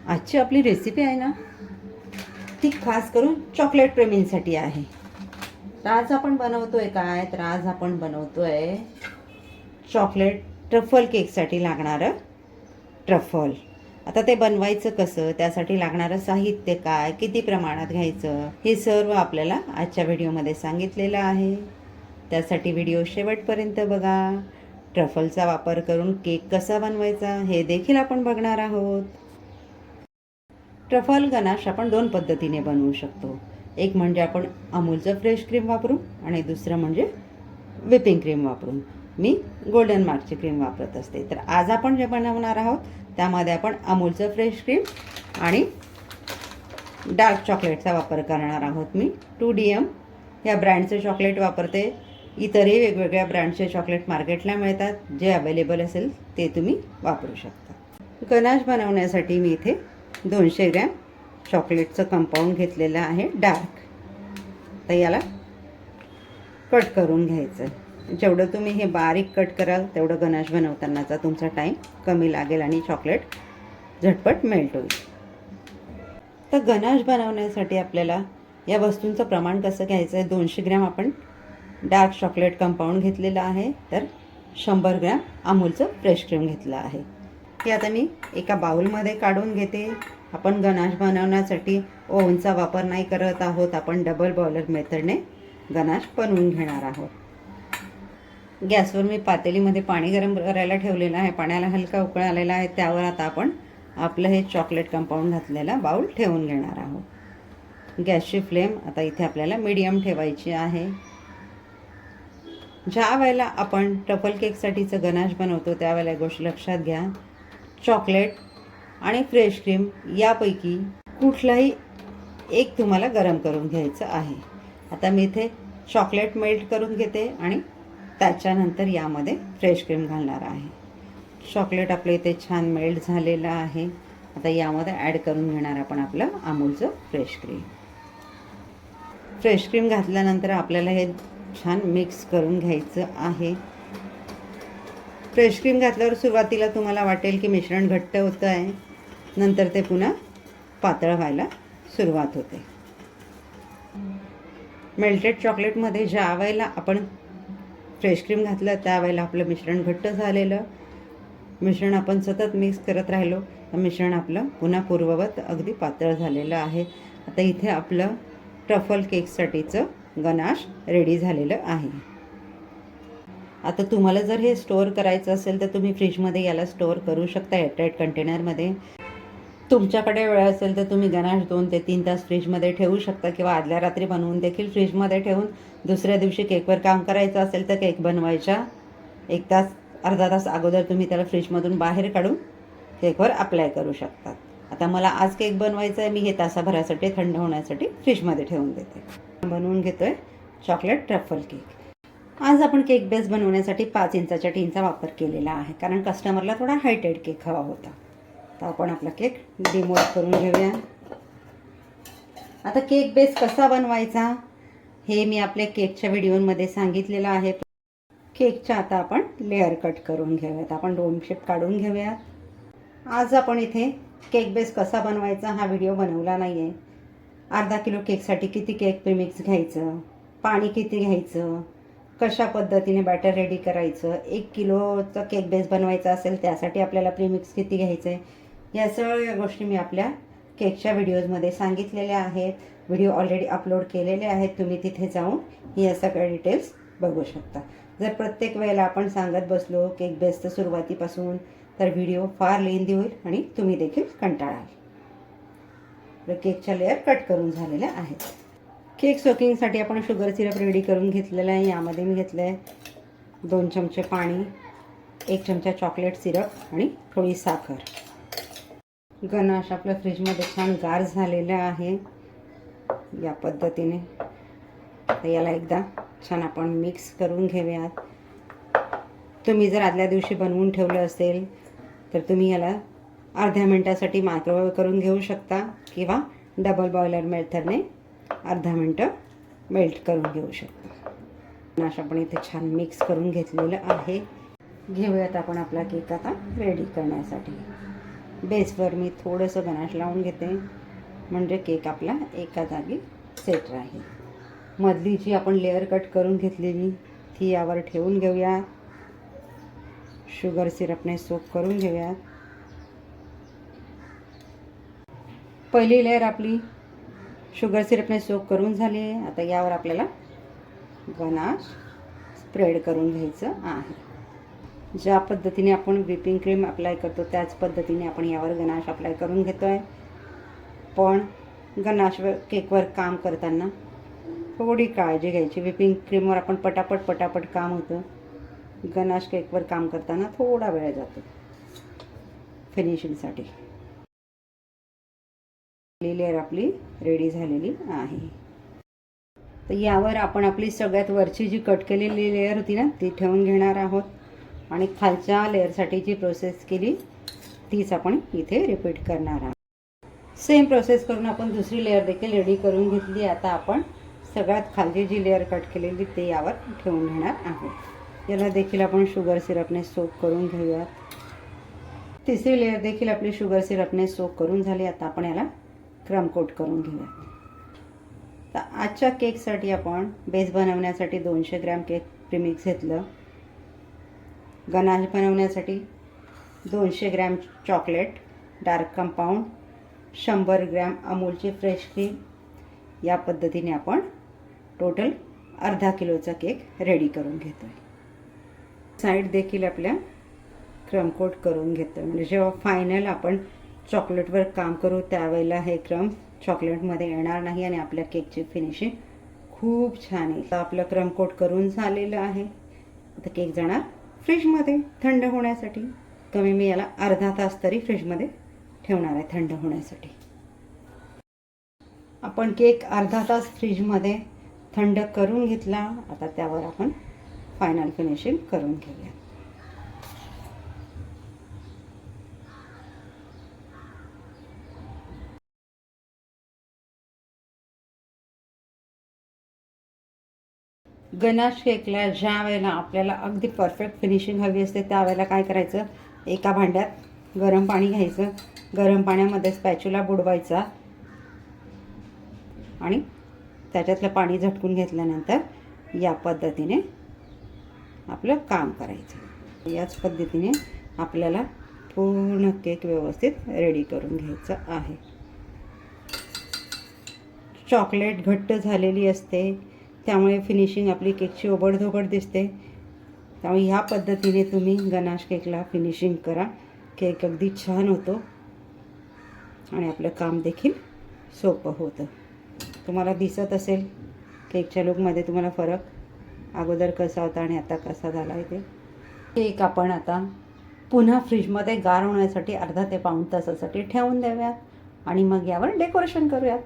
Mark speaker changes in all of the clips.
Speaker 1: आजची आपली रेसिपी आहे ना, ती खास करून चॉकलेट प्रेमींसाठी आहे. तर आज आपण बनवतोय काय, तर आज आपण बनवतोय चॉकलेट ट्रफल केकसाठी लागणारं ट्रफल. आता ते बनवायचं कसं, त्यासाठी लागणारं साहित्य काय, किती प्रमाणात घ्यायचं, हे सर्व आपल्याला आजच्या व्हिडिओमध्ये सांगितलेलं आहे. त्यासाठी व्हिडिओ शेवटपर्यंत बघा. ट्रफलचा वापर करून केक कसा बनवायचा हे देखील आपण बघणार आहोत. ट्रफल गनाश आपण दोन पद्धतीने बनवू शकतो. एक म्हणजे आपण अमूलचं फ्रेश क्रीम वापरून आणि दुसरं म्हणजे व्हिपिंग क्रीम वापरून. मी गोल्डन मार्कची क्रीम वापरत असते. तर आज आपण जे बनवणार आहोत त्यामध्ये आपण अमूलचं फ्रेश क्रीम आणि डार्क चॉकलेटचा वापर करणार आहोत. मी 2DM या ब्रँडचे चॉकलेट वापरते. इतरही वेगवेगळ्या ब्रँडचे चॉकलेट मार्केटला मिळतात. जे अवेलेबल असेल ते तुम्ही वापरू शकता. गनाश बनवण्यासाठी मी इथे 200 ग्रॅम चॉकलेटचं कंपाऊंड घेतलेलं आहे डार्क. तर याला कट करून घ्यायचं. जेवढं तुम्ही हे बारीक कट कराल तेवढं गनाश बनवतानाचा तुमचा टाईम कमी लागेल आणि चॉकलेट झटपट मेल्ट होईल. तर गनाश बनवण्यासाठी आपल्याला या वस्तूंचं प्रमाण कसं घ्यायचं आहे, 200 ग्रॅम आपण डार्क चॉकलेट कंपाऊंड घेतलेलं आहे, तर 100 ग्रॅम अमूलचं फ्रेश क्रीम घेतलं आहे. हे आता मी एका बाउलमध्ये काढून घेते. आपण गनाश बनवण्यासाठी ओव्हनचा वापर नाही करत आहोत. आपण डबल बॉयलर मेथडने गनाश बनवून घेणार आहोत. गॅसवर मी पातेलीमध्ये पाणी गरम करायला ठेवलेलं आहे. पाण्याला हलका उकळ आलेला आहे. त्यावर आता आपण आपलं हे चॉकलेट कंपाऊंड घातलेला बाउल ठेवून घेणार आहोत. गॅसची फ्लेम आता इथे आपल्याला मीडियम ठेवायची आहे. ज्या वेळेला आपण ट्रफल केकसाठीचं गनाश बनवतो त्यावेळेला गोष्ट लक्षात घ्या, चॉकलेट आणि फ्रेश क्रीम यापैकी कुठलाही एक तुम्हाला गरम करून घ्यायचं आहे. आता मी इथे चॉकलेट मेल्ट करून घेते आणि त्याच्यानंतर यामध्ये फ्रेश क्रीम घालणार आहे. चॉकलेट आपलं इथे छान मेल्ट झालेलं आहे. आता यामध्ये ॲड करून घेणार आपण आपलं अमूलचं फ्रेश क्रीम. फ्रेश क्रीम घातल्यानंतर आपल्याला हे छान मिक्स करून घ्यायचं आहे. फ्रेश क्रीम घातल्यावर सुरुवातीला तुम्हाला वाटेल की मिश्रण घट्ट होतं आहे, नंतर ते पुन्हा पातळ व्हायला सुरुवात होते. मेल्टेड चॉकलेटमध्ये ज्या वेळेला आपण फ्रेश क्रीम घातलं त्यावेळेला आपलं मिश्रण घट्ट झालेलं. मिश्रण आपण सतत मिक्स करत राहिलो तर मिश्रण आपलं पुन्हा पूर्ववत अगदी पातळ झालेलं आहे. आता इथे आपलं ट्रफल केकसाठीचं गनाश रेडी झालेलं आहे. आता तुम्हाला जर हे स्टोअर करायचं असेल तर तुम्ही फ्रीजमध्ये याला स्टोअर करू शकता एअरटाईट कंटेनरमध्ये. तुमच्याकडे वेळ असेल तर तुम्ही गनाश 2 ते 3 तास फ्रीजमध्ये ठेवू शकता किंवा आदल्या रात्री बनवून देखील फ्रीजमध्ये ठेवून दुसऱ्या दिवशी केकवर काम करायचं असेल तर केक बनवायच्या 1 तास अर्धा तास अगोदर तुम्ही त्याला फ्रीजमधून बाहेर काढून केकवर अप्लाय करू शकता. आता मला आज केक बनवायचा आहे, मी हे तासाभरासाठी थंड होण्यासाठी फ्रीजमध्ये ठेवून देते. बनवून घेतोय चॉकलेट ट्रफल केक. आज आपण केक बेस बनवण्यासाठी 5 इंचाच्या टीनचा वापर केलेला आहे, कारण कस्टमरला थोडा हायटेड केक हवा होता. तर आपण आपला केक डिमोल्ड करून घेऊया. आता केक बेस कसा बनवायचा हे मी आपल्या केकच्या व्हिडिओमध्ये सांगितलेलं आहे. केकच्या आता आपण लेअर कट करून घेऊयात. आपण डोम शेप काढून घेऊयात. आज आपण इथे केक बेस कसा बनवायचा हा व्हिडिओ बनवला नाही आहे. अर्धा किलो केकसाठी किती केक प्रीमिक्स घ्यायचं, पाणी किती घ्यायचं, कशा पद्धतीने बॅटर रेडी करायचं, 1 किलोचा केक बेस बनवायचा असेल त्यासाठी आपल्याला प्रीमिक्स किती घ्यायचं आहे, या सगळ्या गोष्टी मी आपल्या केकच्या व्हिडिओजमध्ये सांगितलेल्या आहेत. व्हिडिओ ऑलरेडी अपलोड केलेले आहेत. तुम्ही तिथे जाऊन या सगळ्या डिटेल्स बघू शकता. जर प्रत्येक वेळेला आपण सांगत बसलो केक बेसचं सुरुवातीपासून तर व्हिडिओ फार लेंदी होईल आणि तुम्ही देखील कंटाळाल. केकच्या लेअर कट करून झालेल्या आहेत. केक सोकिंगसाठी आपण शुगर सिरप रेडी करून घेतलेलं आहे. यामध्ये मी घेतलं आहे 2 चमचे पाणी, 1 चमचा चॉकलेट सिरप आणि थोडी साखर. गनाश आपल्या फ्रीजमध्ये छान गार झालेलं आहे या पद्धतीने. तर याला एकदा छान आपण मिक्स करून घेऊयात. तुम्ही जर आदल्या दिवशी बनवून ठेवलं असेल तर तुम्ही याला अर्ध्या मिनटासाठी मायक्रोवेव्ह करून घेऊ शकता किंवा डबल बॉयलर मेथडने अर्धा मिनटं मेल्ट करून घेऊ शकता. गनाश आपण इथे छान मिक्स करून घेतलेलं आहे. घेऊयात आपण आपला केक आता रेडी करण्यासाठी. बेसवर मी थोडंसं गनाश लावून घेते, म्हणजे केक आपला एका जागी सेट राहील. मधली जी आपण लेअर कट करून घेतलेली ती यावर ठेवून घेऊया. शुगर सिरपने सोक करून घेऊयात. पहिली लेअर आपली शुगर सिरपने सोक करून झाली आहे. आता यावर आपल्याला गनाश स्प्रेड करून घ्यायचं आहे. ज्या पद्धतीने आपण व्हिपिंग क्रीम अप्लाय करतो त्याच पद्धतीने आपण यावर गनाश अप्लाय करून घेतो आहे. पण गनाशवर केकवर काम करताना थोडी काळजी घ्यायची. व्हिपिंग क्रीमवर आपण पटापट काम होतं. गनाश केकवर काम करताना थोडा वेळ जातो फिनिशिंगसाठी. लेअर आपली रेडी झालेली आहे. तर यावर आपण आपली सगळ्यात वरची जी कट केलेली लेअर होती ना ती ठेवून घेणार आहोत आणि खालच्या लेअरसाठी जी प्रोसेस केली तीच आपण इथे रिपीट करणार आहोत. सेम प्रोसेस करून आपण दुसरी लेअर देखील रेडी करून घेतली. आता आपण सगळ्यात खालची जी लेअर कट केलेली ते यावर ठेवून घेणार आहोत. याला देखील आपण शुगर सिरपने सोक करून घेऊयात. तिसरी लेअर देखील आपली शुगर सिरपने सोक करून झाली. आता आपण याला क्रम कोट करून घेऊया. तर आजच्या केकसाठी आपण बेस बनवण्यासाठी 200 ग्रॅम केक प्रीमिक्स घेतलं. गनाश बनवण्यासाठी 200 gram chocolate dark compound, 100 gram अमूलची फ्रेश क्रीम. या पद्धतीने आपण टोटल अर्धा किलोचा केक रेडी करून घेतो आहे. साईड देखील आपल्या क्रम कोट करून घेतो आहे, म्हणजे जेव्हा फायनल आपण चॉकलेटवर काम करू त्यावेळेला हे क्रम चॉकलेटमध्ये येणार नाही आणि आपल्या केकची फिनिशिंग खूप छान आहे. तर आपलं क्रम कोट करून झालेलं आहे. आता केक जाणार फ्रीजमध्ये थंड होण्यासाठी. कमी मी याला अर्धा तास तरी फ्रीजमध्ये ठेवणार आहे थंड होण्यासाठी. आपण केक अर्धा तास फ्रीजमध्ये थंड करून घेतला. आता त्यावर आपण फायनल फिनिशिंग करून घेऊया. गनाश केकला ज्या वेळेला आपल्याला अगदी परफेक्ट फिनिशिंग हवी असते त्यावेळेला काय करायचं, एका भांड्यात गरम पाणी घ्यायचं. गरम पाण्यामध्ये स्पॅच्युला बुडवायचा आणि त्याच्यातलं पाणी झटकून घेतल्यानंतर या पद्धतीने आपलं काम करायचं. याच पद्धतीने आपल्याला पूर्ण केक व्यवस्थित रेडी करून घ्यायचं आहे. चॉकलेट घट्ट झालेली असते त्यामुळे फिनिशिंग आपली केकची ओबडधोबड दिसते. त्यामुळे ह्या पद्धतीने तुम्ही गनाश केकला फिनिशिंग करा. केक अगदी छान होतो आणि आपलं काम देखील सोपं होतं. तुम्हाला दिसत असेल केकच्या लुकमध्ये तुम्हाला फरक अगोदर कसा होता आणि आता कसा झाला आहे ते. केक आपण आता पुन्हा फ्रीजमध्ये गार होण्यासाठी अर्धा ते पाऊण तासासाठी ठेवून देऊयात आणि मग यावर डेकोरेशन करूयात.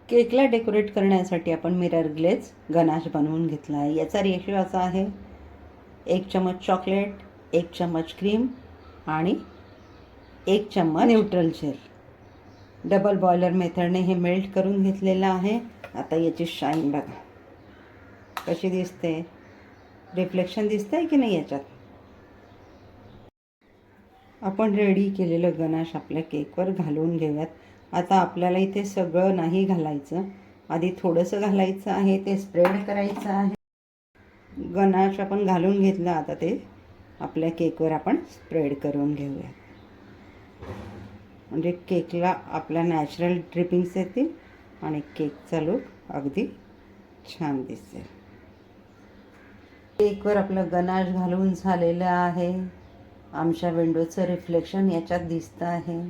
Speaker 1: केकला डेकोरेट करण्यासाठी आपण मिरर ग्लेज गनाश बनवून घेतला आहे. याचा रेशो असा आहे 1 चम्मच चॉकलेट, 1 चम्मच क्रीम आणि 1 चम्मच न्यूट्रल जेल. डबल बॉयलर मेथडने हे मेल्ट करून घेतलेलं आहे. आता याची शाईन बघा कशी दिसते, रिफ्लेक्शन दिसतंय की नाही याच्यात. आपण रेडी केलेलं गनाश आपल्या केकवर घालून घेऊयात. आता आपल्याला इथे सगळं नाही घालायचं, आधी थोडंसं घालायचं आहे, ते स्प्रेड करायचं आहे. गनाश आपण घालून घेतलं, आता ते आपल्या केकवर आपण स्प्रेड करून घेऊया. म्हणजे केकला आपल्या नॅचरल ड्रिपिंग्स येतील आणि केकचा लूक अगदी छान दिसेल. केकवर आपलं गनाश घालून झालेलं आहे. आमच्या विंडोचं रिफ्लेक्शन याच्यात दिसतं आहे.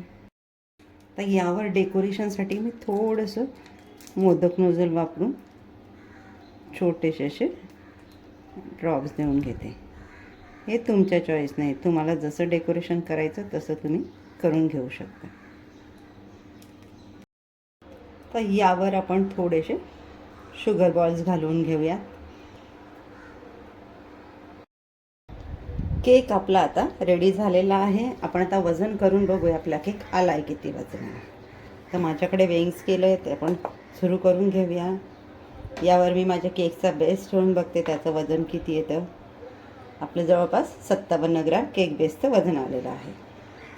Speaker 1: तर यावर डेकोरेशनसाठी मी थोडंसं मोदक नोझल वापरून छोटेसे असे ड्रॉप्स देऊन घेते. हे तुमच्या चॉईसने आहे, तुम्हाला जसं डेकोरेशन करायचं तसं तुम्ही करून घेऊ शकता. तर यावर आपण थोडेसे शुगर बॉल्स घालून घेऊया. केक आपला आता रेडी झालेला आहे. आपण आता वजन करून बघूया आपला केक आला आहे किती वजनाला. तर माझ्याकडे वेइंग स्केल आहे, ते आपण सुरू करून घेऊया. यावर मी माझ्या केकचा बेस ठेवून बघते त्याचं वजन किती येतं. आपलं जवळपास 57 ग्रॅम केक बेसचं वजन आलेलं आहे.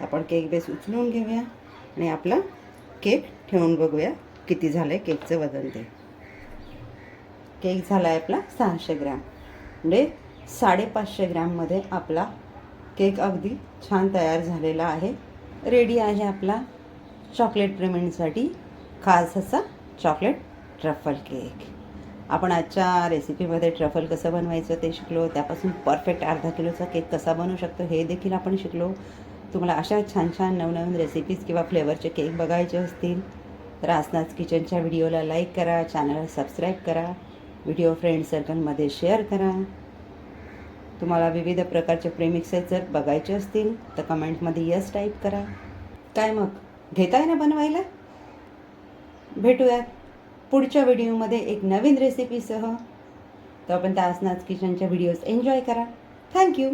Speaker 1: आपण केक बेस उचलून घेऊया आणि आपला केक ठेवून बघूया किती झालं आहे केकचं वजन ते. केक झाला आहे आपला 600 ग्रॅम, म्हणजे 550 ग्रॅममध्ये आपला केक अगदी छान तयार झालेला आहे. रेडी आहे आपला चॉकलेट प्रेमींसाठी खास असा चॉकलेट ट्रफल केक. आपण आजच्या रेसिपीमध्ये ट्रफल कसं बनवायचं ते शिकलो, त्यापासून परफेक्ट अर्धा किलोचा केक कसा बनवू शकतो हे देखील आपण शिकलो. तुम्हाला अशा छान छान नवनवीन रेसिपीज किंवा फ्लेवरचे केक बघायचे असतील तर आसनाज किचनच्या व्हिडिओला लाईक करा, चॅनलला सबस्क्राईब करा, व्हिडिओ फ्रेंड सर्कलमध्ये शेअर करा. तुम्हाला विविध प्रकारचे प्रेमिक्सेस जर बघायचे असतील तर कमेंटमध्ये यस टाईप करा. काय मग घेताय ना बनवायला? भेटूयात पुढच्या व्हिडिओमध्ये एक नवीन रेसिपीसह. तोपर्यंत आसनाज किचनच्या व्हिडिओज एन्जॉय करा. थँक्यू.